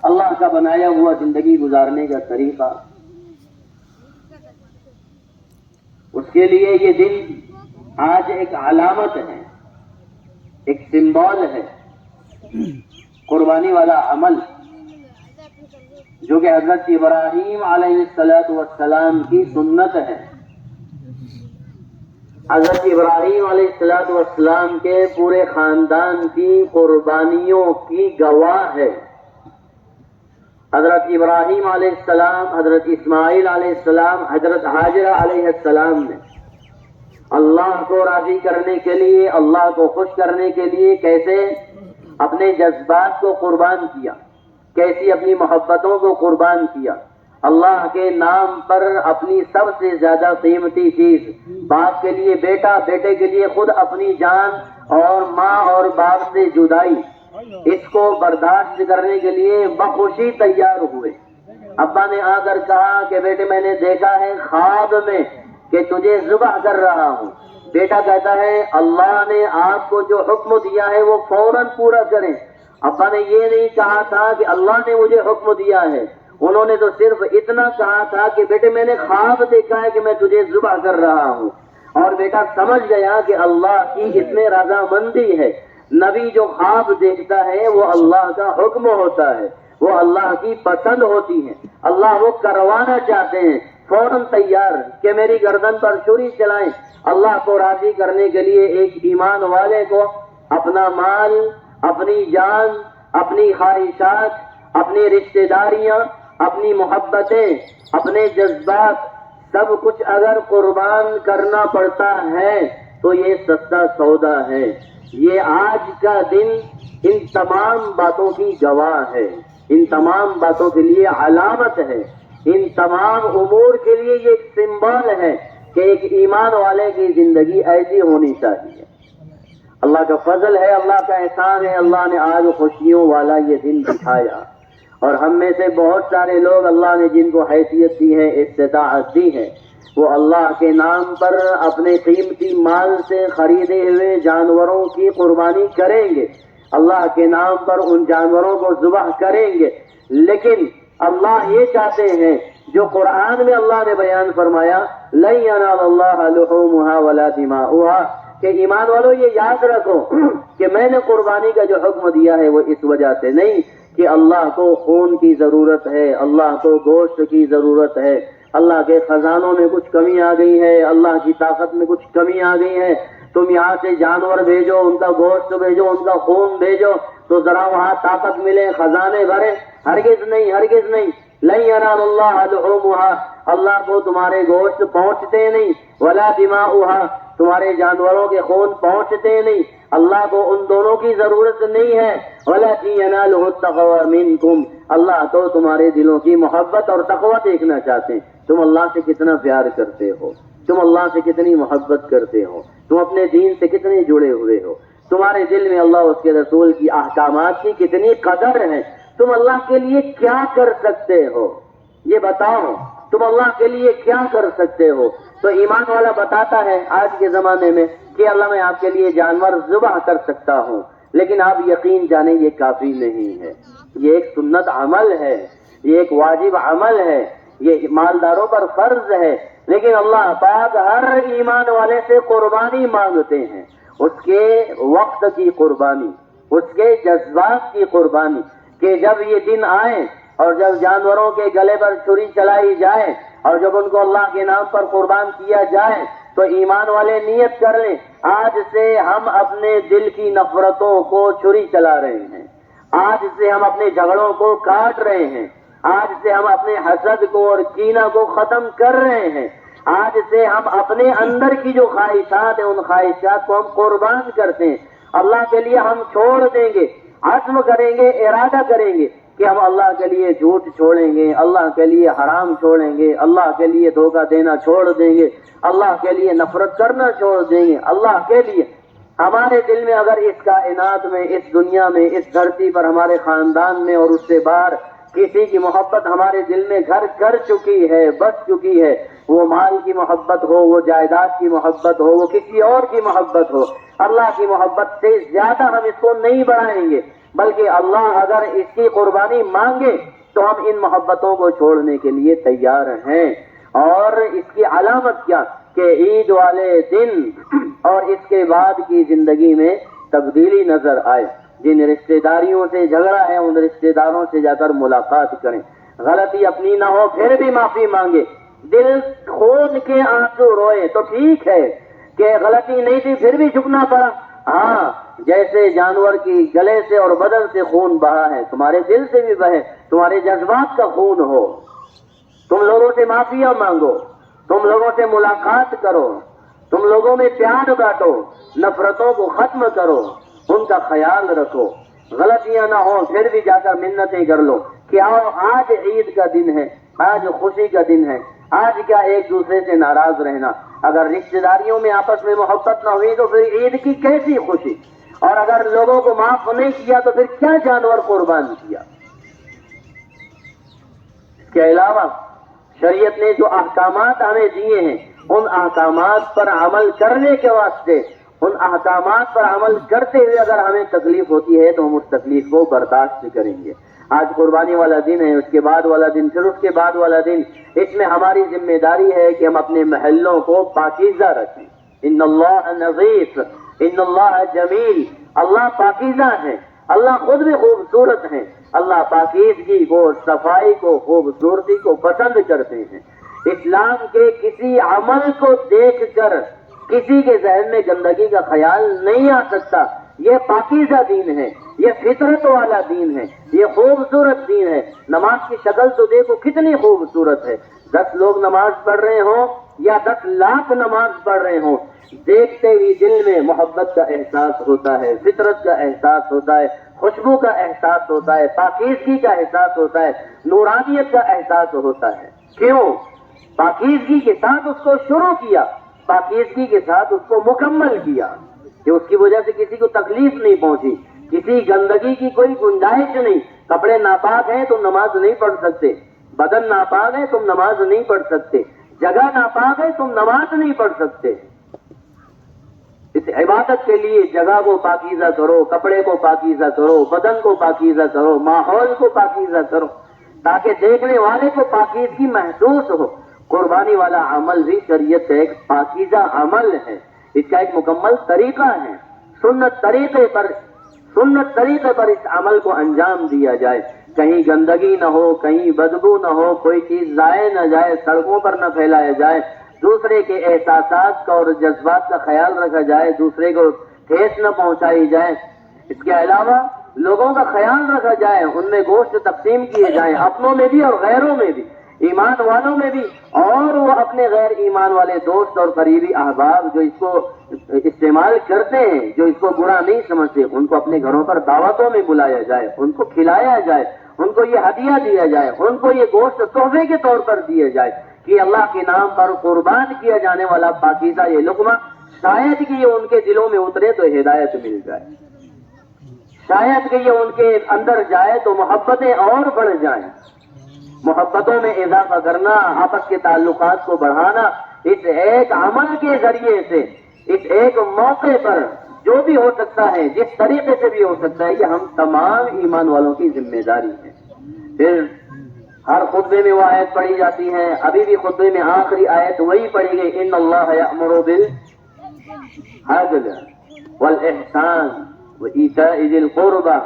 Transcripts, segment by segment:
اللہ کا بنایا ہوا زندگی گزارنے کا طریقہ، اس کے لیے یہ دن آج ایک علامت ہے، ایک سمبول ہے، قربانی والا عمل جو کہ حضرت ابراہیم علیہ السلام کی سنت ہے۔ حضرت ابراہیم علیہ السلام کے پورے خاندان کی قربانیوں کی گواہ ہے۔ حضرت ابراہیم علیہ السلام، حضرت اسماعیل علیہ السلام، حضرت ہاجرہ علیہ السلام نے اللہ کو راضی کرنے کے لیے، اللہ کو خوش کرنے کے لیے کیسے اپنے جذبات کو قربان کیا، کیسی اپنی محبتوں کو قربان کیا، اللہ کے نام پر اپنی سب سے زیادہ قیمتی چیز، باپ کے لیے بیٹا، بیٹے کے لیے خود اپنی جان، اور ماں اور باپ سے جدائی، اس کو برداشت کرنے کے لیے بخوشی تیار ہوئے۔ ابا نے آ کر کہا کہ بیٹے میں نے دیکھا ہے خواب میں کہ تجھے ذبح کر رہا ہوں۔ بیٹا کہتا ہے اللہ نے آپ کو جو حکم دیا ہے وہ فوراً پورا کریں۔ ابا نے یہ نہیں کہا تھا کہ اللہ نے مجھے حکم دیا ہے، انہوں نے تو صرف اتنا کہا تھا کہ بیٹے میں نے خواب دیکھا ہے کہ میں تجھے ذبح کر رہا ہوں۔ اور بیٹا سمجھ گیا کہ اللہ کی اس میں رضامندی ہے۔ نبی جو خواب دیکھتا ہے وہ اللہ کا حکم ہوتا ہے، وہ اللہ کی پسند ہوتی ہے، اللہ وہ کروانا چاہتے ہیں۔ فوراً تیار کہ میری گردن پر چھری چلائیں۔ اللہ کو راضی کرنے کے لیے ایک ایمان والے کو اپنا مال، اپنی جان، اپنی خواہشات، اپنی رشتہ داریاں، اپنی محبتیں، اپنے جذبات، سب کچھ اگر قربان کرنا پڑتا ہے تو یہ سستا سودا ہے۔ یہ آج کا دن ان تمام باتوں کی گواہ ہے، ان تمام باتوں کے لیے علامت ہے، ان تمام امور کے لیے یہ ایک سمبول ہے کہ ایک ایمان والے کی زندگی ایسی ہونی چاہیے۔ اللہ کا فضل ہے، اللہ کا احسان ہے، اللہ نے آج خوشیوں والا یہ دن دکھایا، اور ہم میں سے بہت سارے لوگ اللہ نے جن کو حیثیت دی ہے، استطاعت دی ہے، وہ اللہ کے نام پر اپنے قیمتی مال سے خریدے ہوئے جانوروں کی قربانی کریں گے، اللہ کے نام پر ان جانوروں کو ذبح کریں گے۔ لیکن اللہ یہ چاہتے ہیں جو قرآن میں اللہ نے بیان فرمایا لَن يَنَالَ اللَّهَ لُحُومُهَا وَلَا دِمَاؤُهَا، کہ ایمان والو یہ یاد رکھو کہ میں نے قربانی کا جو حکم دیا ہے وہ اس وجہ سے نہیں کہ اللہ کو خون کی ضرورت ہے، اللہ کو گوشت کی ضرورت ہے، اللہ کے خزانوں میں کچھ کمی آ گئی ہے، اللہ کی طاقت میں کچھ کمی آ گئی ہے، تم یہاں سے جانور بھیجو، ان کا گوشت بھیجو، ان کا خون بھیجو تو ذرا وہاں طاقت ملے، خزانے بھرے۔ ہرگز نہیں، ہرگز نہیں۔ لَن يَنَالَ اللَّهَ لُحُومُهَا، اللہ کو تمہارے گوشت پہنچتے نہیں، وَلَا دِمَاؤُهَا، تمہارے جانوروں کے خون پہنچتے نہیں، اللہ کو ان دونوں کی ضرورت نہیں ہے۔ وَلَكِنْ يَنَالُهُ التَّقْوَىٰ مِنكُمْ، اللہ تو تمہارے دلوں کی محبت اور تقویٰ دیکھنا چاہتے ہیں۔ تم اللہ سے کتنا پیار کرتے ہو، تم اللہ سے کتنی محبت کرتے ہو، تم اپنے دین سے کتنے جڑے ہوئے ہو، تمہارے دل میں اللہ اس کے رسول کی احکامات کی کتنی قدر ہے، تم اللہ کے لیے کیا کر سکتے ہو، یہ بتاؤ، تم اللہ کے لیے کیا کر سکتے ہو؟ تو ایمان والا بتاتا ہے آج کے زمانے میں کہ اللہ میں آپ کے لیے جانور ذبح کر سکتا ہوں، لیکن آپ یقین جانیں یہ کافی نہیں ہے، یہ ایک سنت عمل ہے، یہ ایک واجب عمل ہے، یہ مالداروں پر فرض ہے، لیکن اللہ پاک ہر ایمان والے سے قربانی مانگتے ہیں، اس کے وقت کی قربانی، اس کے جذبات کی قربانی، کہ جب یہ دن آئے اور جب جانوروں کے گلے پر چھری چلائی جائے اور جب ان کو اللہ کے نام پر قربان کیا جائے تو ایمان والے نیت کر لیں آج سے ہم اپنے دل کی نفرتوں کو چھری چلا رہے ہیں، آج سے ہم اپنے جھگڑوں کو کاٹ رہے ہیں، آج سے ہم اپنے حسد کو اور کینہ کو ختم کر رہے ہیں، آج سے ہم اپنے اندر کی جو خواہشات ہیں ان خواہشات کو ہم قربان کرتے ہیں، اللہ کے لیے ہم چھوڑ دیں گے، عزم کریں گے، ارادہ کریں گے کہ ہم اللہ کے لیے جھوٹ چھوڑیں گے، اللہ کے لیے حرام چھوڑیں گے، اللہ کے لیے دھوکہ دینا چھوڑ دیں گے، اللہ کے لیے نفرت کرنا چھوڑ دیں گے، اللہ کے لیے۔ ہمارے دل میں اگر اس کائنات میں، اس دنیا میں، اس دھرتی پر، ہمارے خاندان میں اور اس سے باہر کسی کی محبت ہمارے دل میں گھر کر چکی ہے، بس چکی ہے، وہ مال کی محبت ہو، وہ جائیداد کی محبت ہو، وہ کسی اور کی محبت ہو، اللہ کی محبت سے زیادہ ہم اس کو نہیں بڑھائیں گے، بلکہ اللہ اگر اس کی قربانی مانگے تو ہم ان محبتوں کو چھوڑنے کے لیے تیار ہیں۔ اور اس کی علامت کیا کہ عید والے دن اور اس کے بعد کی زندگی میں تبدیلی نظر آئے۔ جن رشتہ داریوں سے جھگڑا ہے ان رشتہ داروں سے جا کر ملاقات کریں، غلطی اپنی نہ ہو پھر بھی معافی مانگے، دل خون کے آنسو روئے تو ٹھیک ہے کہ غلطی نہیں تھی پھر بھی جھکنا پڑا، ہاں جیسے جانور کی گلے سے اور بدن سے خون بہا ہے تمہارے دل سے بھی بہے، تمہارے جذبات کا خون ہو، تم لوگوں سے معافیاں مانگو، تم لوگوں سے ملاقات کرو، تم لوگوں میں پیار بانٹو، نفرتوں کو ختم کرو، ان کا خیال رکھو، غلطیاں نہ ہوں پھر بھی جا کر منتیں کر لو کہ آؤ آج عید کا دن ہے، آج خوشی کا دن ہے، آج کیا ایک دوسرے سے ناراض رہنا۔ اگر رشتہ داریوں میں آپس میں محبت نہ ہوئی تو پھر عید کی کیسی خوشی، اور اگر لوگوں کو معاف نہیں کیا تو پھر کیا جانور قربان کیا۔ اس کے علاوہ شریعت نے جو احکامات ہمیں دیے ہیں ان احکامات پر عمل کرنے کے واسطے، ان احکامات پر عمل کرتے ہوئے اگر ہمیں تکلیف ہوتی ہے تو ہم اس تکلیف کو برداشت کریں گے۔ آج قربانی والا دن ہے، اس کے بعد والا دن، پھر اس کے بعد والا دن، اس میں ہماری ذمہ داری ہے کہ ہم اپنے محلوں کو پاکیزہ رکھیں۔ ان اللہ نظیف، ان اللہ جمیل، اللہ پاکیزہ ہے، اللہ خود بھی خوبصورت ہے، اللہ پاکیزگی کو، صفائی کو، خوبصورتی کو پسند کرتے ہیں۔ اسلام کے کسی عمل کو دیکھ کر کسی کے ذہن میں گندگی کا خیال نہیں آ سکتا۔ یہ پاکیزہ دین ہے، یہ فطرت والا دین ہے، یہ خوبصورت دین ہے۔ نماز کی شکل تو دیکھو کتنی خوبصورت ہے، 10 لوگ نماز پڑھ رہے ہوں یا 10 لاکھ نماز پڑھ رہے ہوں، دیکھتے ہی دل میں محبت کا احساس ہوتا ہے، فطرت کا احساس ہوتا ہے، خوشبو کا احساس ہوتا ہے، پاکیزگی کا احساس ہوتا ہے، نورانیت کا احساس ہوتا ہے۔ کیوں؟ پاکیزگی کے ساتھ اس کو شروع کیا، پاکیزگی کے ساتھ اس کو مکمل کیا کہ اس کی وجہ سے کسی کو تکلیف نہیں پہنچی، کسی گندگی کی کوئی گنجائش نہیں۔ کپڑے ناپاک ہیں تم نماز نہیں پڑھ سکتے، بدن ناپاک ہے تم نماز نہیں پڑھ سکتے، جگہ ناپاک ہے تم نماز نہیں پڑھ سکتے۔ اس عبادت کے لیے جگہ کو پاکیزہ کرو، کپڑے کو پاکیزہ کرو، بدن کو پاکیزہ کرو، ماحول کو پاکیزہ کرو تاکہ دیکھنے والے کو پاکیزگی محسوس ہو۔ قربانی والا عمل بھی شریعت کا ایک پاکیزہ عمل ہے، اس کا ایک مکمل طریقہ ہے۔ سنت طریقے پر اس عمل کو انجام دیا جائے، کہیں گندگی نہ ہو، کہیں بدبو نہ ہو، کوئی چیز ضائع نہ جائے، سڑکوں پر نہ پھیلایا جائے، دوسرے کے احساسات کا اور جذبات کا خیال رکھا جائے، دوسرے کو ٹھیس نہ پہنچائی جائے۔ اس کے علاوہ لوگوں کا خیال رکھا جائے، ان میں گوشت تقسیم کیے جائیں، اپنوں میں بھی اور غیروں میں بھی، ایمان والوں میں بھی اور وہ اپنے غیر ایمان والے دوست اور قریبی احباب جو اس کو استعمال کرتے ہیں، جو اس کو برا نہیں سمجھتے، ان کو اپنے گھروں پر دعوتوں میں بلایا جائے، ان کو کھلایا جائے، ان کو یہ ہدیہ دیا جائے، ان کو یہ گوشت تحفے کے طور پر دیا جائے کہ اللہ کے نام پر قربان کیا جانے والا پاکیزہ یہ لقمہ شاید کہ یہ ان کے دلوں میں اترے تو ہدایت مل جائے، شاید کہ یہ ان کے اندر جائے تو محبتیں اور بڑھ جائیں۔ محبتوں میں اضافہ کرنا، آپس کے تعلقات کو بڑھانا، اس ایک عمل کے ذریعے سے، اس ایک موقع پر جو بھی ہو سکتا ہے، جس طریقے سے بھی ہو سکتا ہے، یہ ہم تمام ایمان والوں کی ذمہ داری ہے۔ پھر ہر خطبے میں وہ آیت پڑھی جاتی ہے، ابھی بھی خطبے میں آخری آیت وہی پڑھی گئی، ان اللہ یأمر بالعدل والاحسان وایتاء ذی القربى،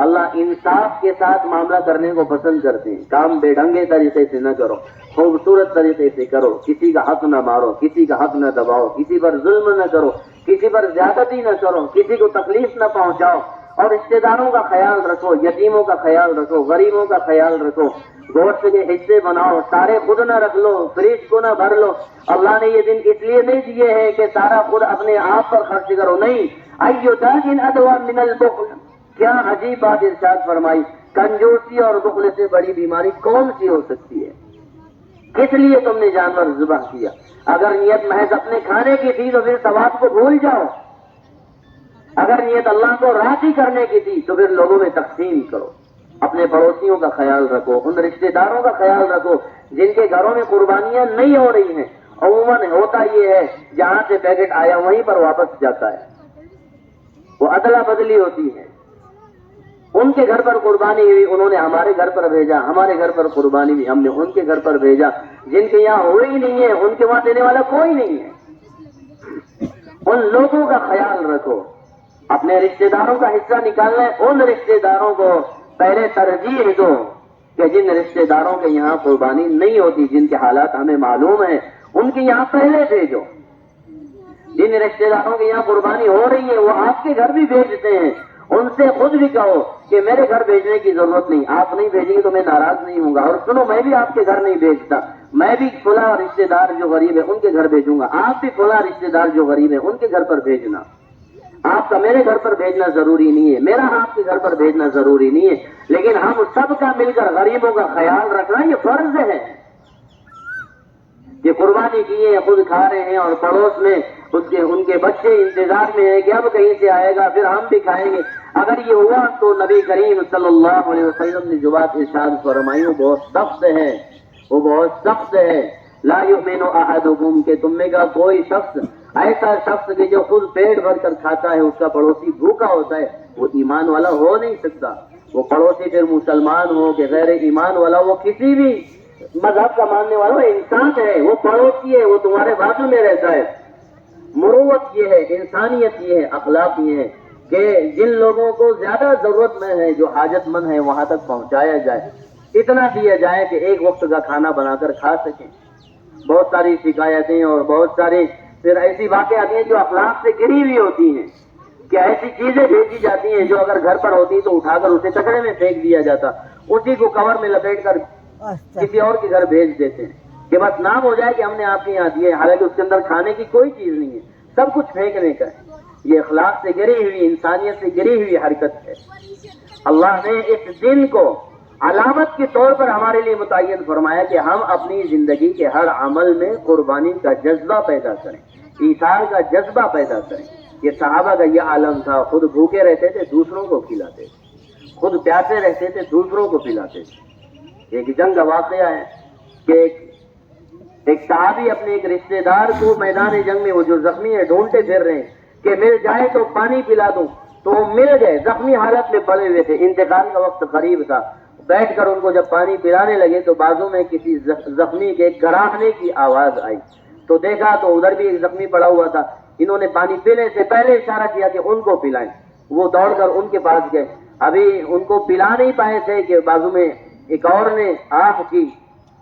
اللہ انصاف کے ساتھ معاملہ کرنے کو پسند کرتے ہیں۔ کام بے ڈھنگے طریقے سے نہ کرو، خوبصورت طریقے سے کرو، کسی کا حق نہ مارو، کسی کا حق نہ دباؤ، کسی پر ظلم نہ کرو، کسی پر زیادتی نہ کرو، کسی کو تکلیف نہ پہنچاؤ، اور رشتہ داروں کا خیال رکھو، یتیموں کا خیال رکھو، غریبوں کا خیال رکھو، گوشت کے حصے بناؤ، سارے خود نہ رکھ لو، فریج کو نہ بھر لو۔ اللہ نے یہ دن اس لیے نہیں دیے ہیں کہ سارا خود اپنے آپ پر خرچ کرو، نہیں، ایو داء ادویٰ من البخل، کیا عجیب بات ارشاد فرمائی، کنجوسی اور بخل سے بڑی بیماری کون سی ہو سکتی ہے؟ کس لیے تم نے جانور ذبح کیا؟ اگر نیت محض اپنے کھانے کی تھی تو پھر ثواب کو بھول جاؤ، اگر نیت اللہ کو راضی کرنے کی تھی تو پھر لوگوں میں تقسیم کرو، اپنے پڑوسیوں کا خیال رکھو، ان رشتہ داروں کا خیال رکھو جن کے گھروں میں قربانیاں نہیں ہو رہی ہیں۔ عموماً ہوتا یہ ہے جہاں سے پیکٹ آیا وہیں پر واپس جاتا ہے، وہ ادلا بدلی ہوتی ہے۔ ان کے گھر پر قربانی ہوئی، انہوں نے ہمارے گھر پر بھیجا، ہمارے گھر پر قربانی ہوئی، ہم نے ان کے گھر پر بھیجا۔ جن کے یہاں ہوئی نہیں ہے ان کے وہاں دینے والا کوئی نہیں ہے۔ ان لوگوں کا خیال رکھو، اپنے رشتہ داروں کا حصہ نکالنا ہے، ان رشتہ داروں کو پہلے ترجیح دو کہ جن رشتہ داروں کے یہاں قربانی نہیں ہوتی، جن کے حالات ہمیں معلوم ہیں، ان کے یہاں پہلے بھیجو۔ جن رشتہ داروں کے یہاں قربانی ہو رہی ہے وہ آپ کے گھر بھی بھیجتے ہیں، ان سے خود بھی کہو کہ میرے گھر بھیجنے کی ضرورت نہیں، آپ نہیں بھیجیں گے تو میں ناراض نہیں ہوں گا، اور سنو میں بھی آپ کے گھر نہیں بھیجتا، میں بھی فلاں رشتہ دار جو غریب ہے ان کے گھر بھیجوں گا، آپ بھی فلاں رشتہ دار جو غریب ہے ان کے گھر پر بھیجنا۔ آپ کا میرے گھر پر بھیجنا ضروری نہیں ہے، میرا آپ کے گھر پر بھیجنا ضروری نہیں ہے، لیکن ہم سب کا مل کر غریبوں کا خیال رکھنا یہ فرض ہے۔ یہ قربانی کیے ہیں، خود کھا رہے ہیں، اور پڑوس میں ان کے بچے انتظار میں ہیں کہ اب کہیں سے آئے گا پھر ہم بھی کھائیں گے۔ اگر یہ ہوا تو نبی کریم صلی اللہ علیہ وسلم نے جو بات ارشاد فرمائی وہ بہت سخت ہے، وہ بہت سخت ہے۔ لا یؤمن احدکم، کہ تم میں کا کوئی شخص، ایسا شخص کہ جو خود پیٹ بھر کر کھاتا ہے، اس کا پڑوسی بھوکا ہوتا ہے، وہ ایمان والا ہو نہیں سکتا۔ وہ پڑوسی پھر مسلمان ہو کہ غیر ایمان والا، وہ کسی بھی مذہب کا ماننے والا، وہ انسان ہے، وہ پڑوسی ہے، وہ تمہارے بازو میں رہتا ہے۔ مروت یہ ہے، انسانیت یہ ہے، اخلاق یہ ہے کہ جن لوگوں کو زیادہ ضرورت میں ہے، جو حاجت مند ہے، وہاں تک پہنچایا جائے، اتنا دیا جائے کہ ایک وقت کا کھانا بنا کر کھا سکیں۔ بہت ساری شکایتیں اور بہت ساری پھر ایسی باتیں آتی ہیں جو اخلاق سے گری ہوئی ہوتی ہیں کہ ایسی چیزیں بھیجی جاتی ہیں جو اگر گھر پر ہوتی تو اٹھا کر اسے کچرے میں پھینک دیا جاتا، اسی کو کور میں لپیٹ کر کسی اور کے گھر بھیج دیتے ہیں کہ بس نام ہو جائے کہ ہم نے آپ کے یہاں دیے، حالانکہ اس کے اندر کھانے کی کوئی چیز نہیں ہے، سب کچھ پھینکنے کا ہے۔ یہ اخلاق سے گری ہوئی، انسانیت سے گری ہوئی حرکت ہے۔ اللہ نے اس دن کو علامت کے طور پر ہمارے لیے متعین فرمایا کہ ہم اپنی زندگی کے ہر عمل میں قربانی کا جذبہ پیدا کریں، ایثار کا جذبہ پیدا کریں۔ یہ صحابہ کا یہ عالم تھا، خود بھوکے رہتے تھے دوسروں کو کھلاتے تھے، خود پیاسے رہتے تھے دوسروں کو پلاتے تھے۔ ایک جنگ کا واقعہ ہے کہ ایک صحابی اپنے ایک رشتہ دار کو میدان جنگ میں، وہ جو زخمی ہے، ڈھونڈتے پھر رہے ہیں کہ مل جائے تو پانی پلا دوں، تو وہ مل گئے، زخمی حالت میں پڑے ہوئے تھے، انتقال کا وقت قریب تھا۔ بیٹھ کر ان کو جب پانی پلانے لگے تو بازو میں کسی زخمی کے گڑاہنے کی آواز آئی، تو دیکھا تو ادھر بھی ایک زخمی پڑا ہوا تھا۔ انہوں نے پانی پینے سے پہلے اشارہ کیا کہ ان کو پلائیں، وہ دوڑ کر ان کے پاس گئے، ابھی ان کو پلا نہیں پائے تھے کہ بازو میں ایک اور نے آہ کی،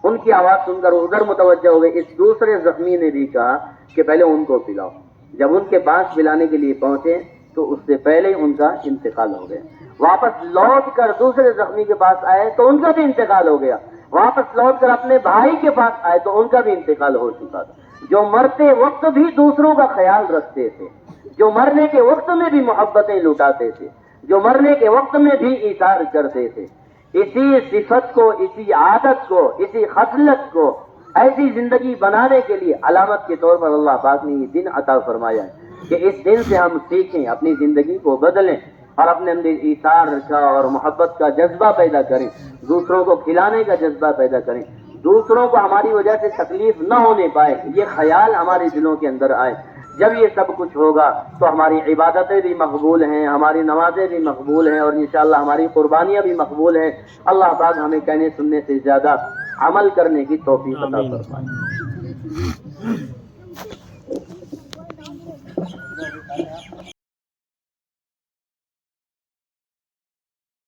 ان کی آواز سن کر ادھر متوجہ ہو گئے۔ اس دوسرے زخمی نے بھی کہا کہ پہلے ان کو پلاؤ۔ جب ان کے پاس پلانے کے لیے پہنچے تو اس سے پہلے ان کا انتقال ہو گیا۔ واپس لوٹ کر دوسرے زخمی کے پاس آئے تو ان کا بھی انتقال ہو گیا۔ واپس لوٹ کر اپنے بھائی کے پاس آئے تو ان کا بھی انتقال ہو چکا تھا۔ جو مرتے وقت بھی دوسروں کا خیال رکھتے تھے، جو مرنے کے وقت میں بھی محبتیں لٹاتے تھے، جو مرنے کے وقت میں بھی ایثار کرتے تھے، اسی صفت کو، اسی عادت کو، اسی خصلت کو ایسی زندگی بنانے کے لیے علامت کے طور پر اللہ پاک نے یہ دن عطا فرمایا ہے کہ اس دن سے ہم سیکھیں، اپنی زندگی کو بدلیں اور اپنے اندر ایثار کا اور محبت کا جذبہ پیدا کریں، دوسروں کو کھلانے کا جذبہ پیدا کریں، دوسروں کو ہماری وجہ سے تکلیف نہ ہونے پائے، یہ خیال ہمارے دلوں کے اندر آئے۔ جب یہ سب کچھ ہوگا تو ہماری عبادتیں بھی مقبول ہیں، ہماری نمازیں بھی مقبول ہیں، اور انشاءاللہ ہماری قربانیاں بھی مقبول ہیں۔ اللہ پاک ہمیں کہنے سننے سے زیادہ عمل کرنے کی توفیق عطا فرمائے۔